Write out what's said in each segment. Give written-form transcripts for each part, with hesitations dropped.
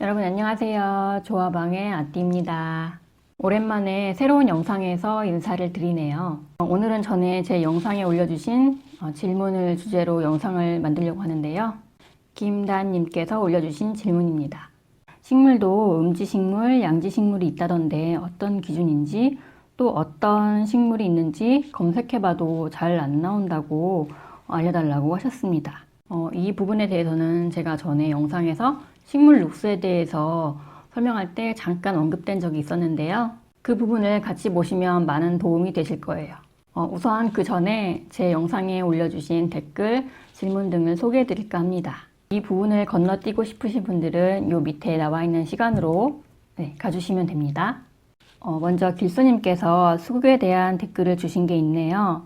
여러분 안녕하세요. 조화방의 아띠입니다. 오랜만에 새로운 영상에서 인사를 드리네요. 오늘은 전에 제 영상에 올려주신 질문을 주제로 영상을 만들려고 하는데요. 김단님께서 올려주신 질문입니다. 식물도 음지식물, 양지식물이 있다던데 어떤 기준인지 또 어떤 식물이 있는지 검색해봐도 잘 안 나온다고 알려달라고 하셨습니다. 이 부분에 대해서는 제가 전에 영상에서 식물 룩스에 대해서 설명할 때 잠깐 언급된 적이 있었는데요. 그 부분을 같이 보시면 많은 도움이 되실 거예요. 우선 그 전에 제 영상에 올려주신 댓글, 질문 등을 소개해 드릴까 합니다. 이 부분을 건너뛰고 싶으신 분들은 요 밑에 나와 있는 시간으로 가주시면 됩니다. 먼저 길수님께서 수국에 대한 댓글을 주신 게 있네요.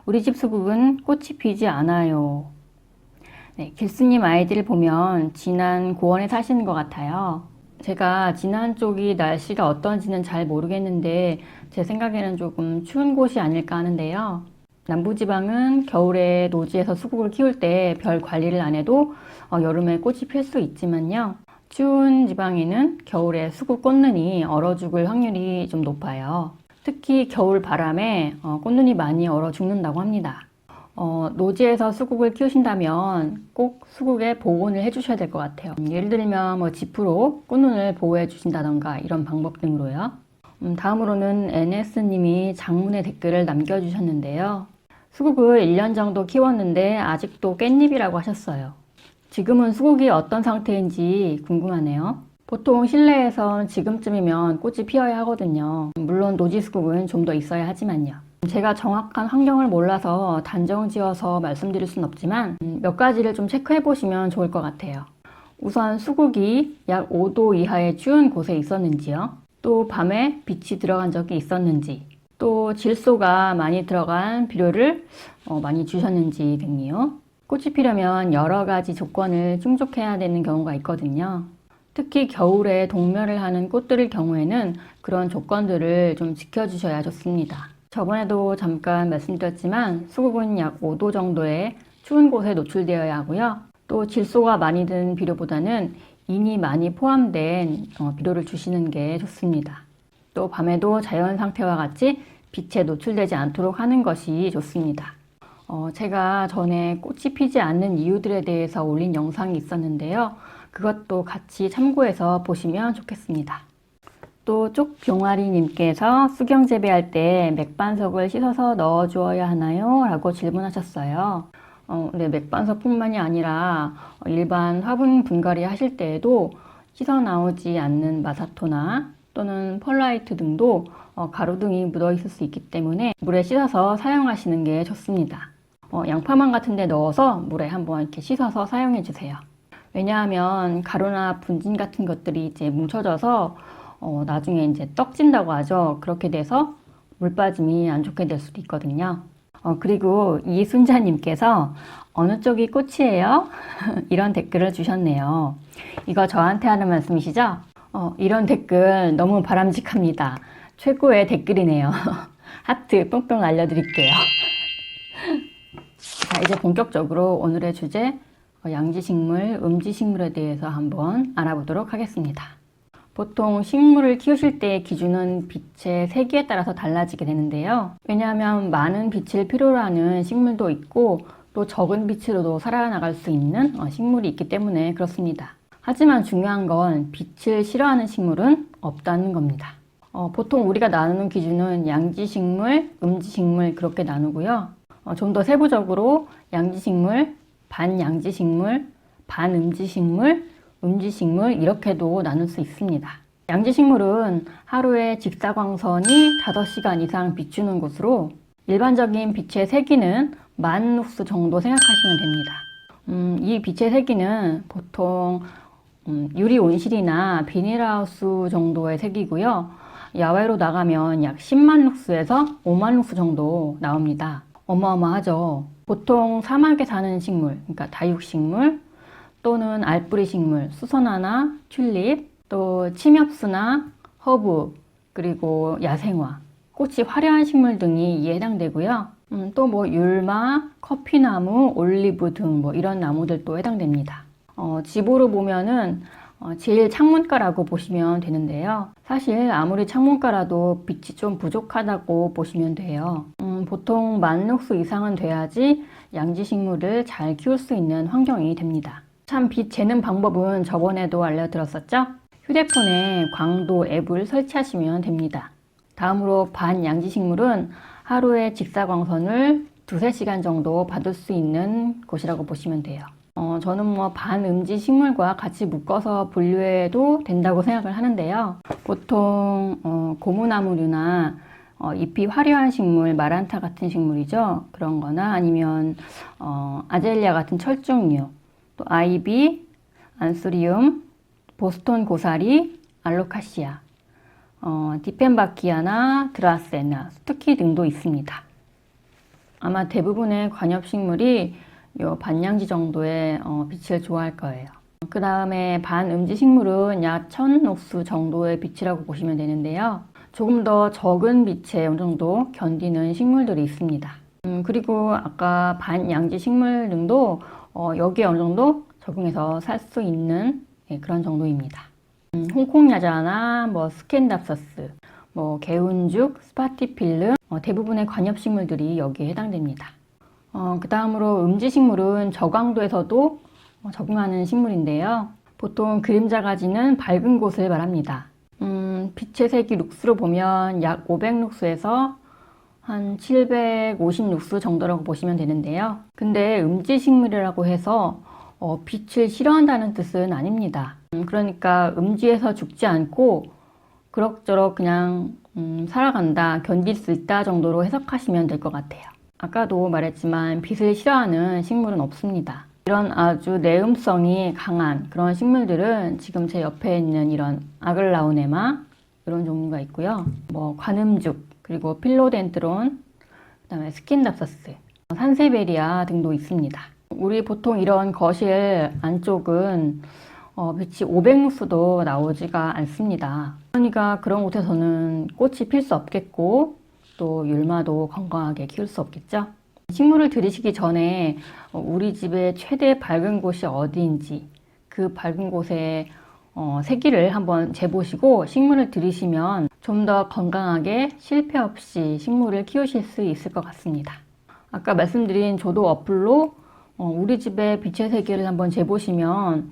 우리 집 수국은 꽃이 피지 않아요. 길수님 아이디를 보면 진안 고원에 사시는 것 같아요. 제가 진안 쪽이 날씨가 어떤지는 잘 모르겠는데 제 생각에는 조금 추운 곳이 아닐까 하는데요. 남부지방은 겨울에 노지에서 수국을 키울 때 별 관리를 안 해도 여름에 꽃이 필 수 있지만요. 추운 지방에는 겨울에 수국 꽃눈이 얼어 죽을 확률이 좀 높아요. 특히 겨울 바람에 꽃눈이 많이 얼어 죽는다고 합니다. 노지에서 수국을 키우신다면 꼭 수국에 보온을 해주셔야 될 것 같아요. 예를 들면 뭐 지프로 꽃눈을 보호해 주신다던가 이런 방법 등으로요. 다음으로는 NS님이 장문의 댓글을 남겨주셨는데요. 수국을 1년 정도 키웠는데 아직도 깻잎이라고 하셨어요. 지금은 수국이 어떤 상태인지 궁금하네요. 보통 실내에선 지금쯤이면 꽃이 피어야 하거든요. 물론 노지 수국은 좀 더 있어야 하지만요. 제가 정확한 환경을 몰라서 단정 지어서 말씀드릴 순 없지만 몇 가지를 좀 체크해 보시면 좋을 것 같아요. 우선 수국이 약 5도 이하의 추운 곳에 있었는지요. 또 밤에 빛이 들어간 적이 있었는지, 또 질소가 많이 들어간 비료를 많이 주셨는지 등이요. 꽃이 피려면 여러 가지 조건을 충족해야 되는 경우가 있거든요. 특히 겨울에 동멸을 하는 꽃들일 경우에는 그런 조건들을 좀 지켜주셔야 좋습니다. 저번에도 잠깐 말씀드렸지만 수국은 약 5도 정도의 추운 곳에 노출되어야 하고요. 또 질소가 많이 든 비료보다는 인이 많이 포함된 비료를 주시는 게 좋습니다. 또 밤에도 자연 상태와 같이 빛에 노출되지 않도록 하는 것이 좋습니다. 제가 전에 꽃이 피지 않는 이유들에 대해서 올린 영상이 있었는데요. 그것도 같이 참고해서 보시면 좋겠습니다. 또 쪽병아리님께서 수경 재배할 때 맥반석을 씻어서 넣어 주어야 하나요? 라고 질문하셨어요. 네, 맥반석뿐만이 아니라 일반 화분 분갈이 하실 때에도 씻어 나오지 않는 마사토나 또는 펄라이트 등도 가루등이 묻어 있을 수 있기 때문에 물에 씻어서 사용하시는 게 좋습니다. 양파망 같은 데 넣어서 물에 한번 이렇게 씻어서 사용해 주세요. 왜냐하면 가루나 분진 같은 것들이 이제 뭉쳐져서 나중에 이제 떡진다고 하죠. 그렇게 돼서 물 빠짐이 안 좋게 될 수도 있거든요. 그리고 이순자님께서 어느 쪽이 꽃이에요? 이런 댓글을 주셨네요. 이거 저한테 하는 말씀이시죠? 이런 댓글 너무 바람직합니다. 최고의 댓글이네요. 하트 뿅뿅 날려드릴게요. 자, 이제 본격적으로 오늘의 주제 양지식물, 음지식물에 대해서 한번 알아보도록 하겠습니다. 보통 식물을 키우실 때의 기준은 빛의 세기에 따라서 달라지게 되는데요. 왜냐하면 많은 빛을 필요로 하는 식물도 있고 또 적은 빛으로도 살아나갈 수 있는 식물이 있기 때문에 그렇습니다. 하지만 중요한 건 빛을 싫어하는 식물은 없다는 겁니다. 보통 우리가 나누는 기준은 양지식물, 음지식물 그렇게 나누고요. 좀 더 세부적으로 양지식물, 반양지식물, 반음지식물, 음지식물 이렇게도 나눌 수 있습니다. 양지식물은 하루에 직사광선이 5시간 이상 비추는 곳으로 일반적인 빛의 세기는 10,000룩스 정도 생각하시면 됩니다. 이 빛의 세기는 보통 유리 온실이나 비닐하우스 정도의 세기고요. 야외로 나가면 약 10만 룩스에서 5만 룩스 정도 나옵니다. 어마어마하죠. 보통 사막에 사는 식물, 그러니까 다육식물 또는 알뿌리 식물, 수선화나 튤립, 또 침엽수나 허브, 그리고 야생화, 꽃이 화려한 식물 등이 이에 해당되고요. 또 뭐 율마, 커피나무, 올리브 등 뭐 이런 나무들도 해당됩니다. 집으로 보면은 제일 창문가라고 보시면 되는데요. 사실 아무리 창문가라도 빛이 좀 부족하다고 보시면 돼요. 보통 10,000룩스 이상은 돼야지 양지식물을 잘 키울 수 있는 환경이 됩니다. 참 빛 재는 방법은 저번에도 알려드렸었죠? 휴대폰에 광도 앱을 설치하시면 됩니다. 다음으로 반양지식물은 하루에 직사광선을 2~3시간 정도 받을 수 있는 곳이라고 보시면 돼요. 저는 뭐 반음지 식물과 같이 묶어서 분류해도 된다고 생각을 하는데요. 보통 고무나무류나 잎이 화려한 식물, 마란타 같은 식물이죠. 그런 거나 아니면 아젤리아 같은 철쭉류, 또 아이비, 안수리움, 보스턴 고사리, 알로카시아, 디펜바키아나 드라세나, 스투키 등도 있습니다. 아마 대부분의 관엽식물이 요 반양지 정도의 빛을 좋아할 거예요. 그 다음에 반음지 식물은 약 1,000룩스 정도의 빛이라고 보시면 되는데요. 조금 더 적은 빛에 어느 정도 견디는 식물들이 있습니다. 그리고 아까 반양지 식물 등도 여기에 어느 정도 적응해서 살 수 있는 그런 정도입니다. 홍콩야자나 뭐 스캔답서스, 뭐 개운죽, 스파티필름 대부분의 관엽식물들이 여기에 해당됩니다. 그 다음으로 음지식물은 저강도에서도 적응하는 식물인데요. 보통 그림자 가지는 밝은 곳을 말합니다. 빛의 색이 룩스로 보면 약 500룩스에서 한 750룩스 정도라고 보시면 되는데요. 근데 음지식물이라고 해서 빛을 싫어한다는 뜻은 아닙니다. 그러니까 음지에서 죽지 않고 그럭저럭 그냥 살아간다, 견딜 수 있다 정도로 해석하시면 될 것 같아요. 아까도 말했지만 빛을 싫어하는 식물은 없습니다. 이런 아주 내음성이 강한 그런 식물들은 지금 제 옆에 있는 이런 아글라우네마 이런 종류가 있고요. 뭐 관음죽, 그리고 필로덴드론, 그다음에 스킨답서스, 산세베리아 등도 있습니다. 우리 보통 이런 거실 안쪽은 빛이 500룩스도 나오지가 않습니다. 그러니까 그런 곳에서는 꽃이 필 수 없겠고 또 율마도 건강하게 키울 수 없겠죠. 식물을 들이시기 전에 우리 집의 최대 밝은 곳이 어디인지 그 밝은 곳의 세기를 한번 재보시고 식물을 들이시면 좀 더 건강하게 실패 없이 식물을 키우실 수 있을 것 같습니다. 아까 말씀드린 조도 어플로 우리 집의 빛의 세기를 한번 재보시면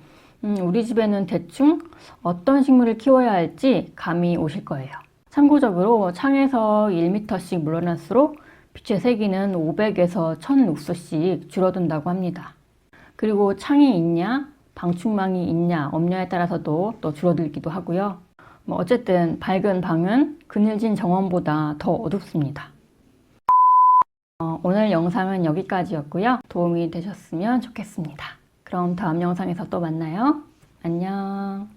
우리 집에는 대충 어떤 식물을 키워야 할지 감이 오실 거예요. 참고적으로 창에서 1m씩 물러날수록 빛의 세기는 500에서 1000룩스씩 줄어든다고 합니다. 그리고 창이 있냐, 방충망이 있냐, 없냐에 따라서도 또 줄어들기도 하고요. 뭐 어쨌든 밝은 방은 그늘진 정원보다 더 어둡습니다. 오늘 영상은 여기까지였고요. 도움이 되셨으면 좋겠습니다. 그럼 다음 영상에서 또 만나요. 안녕.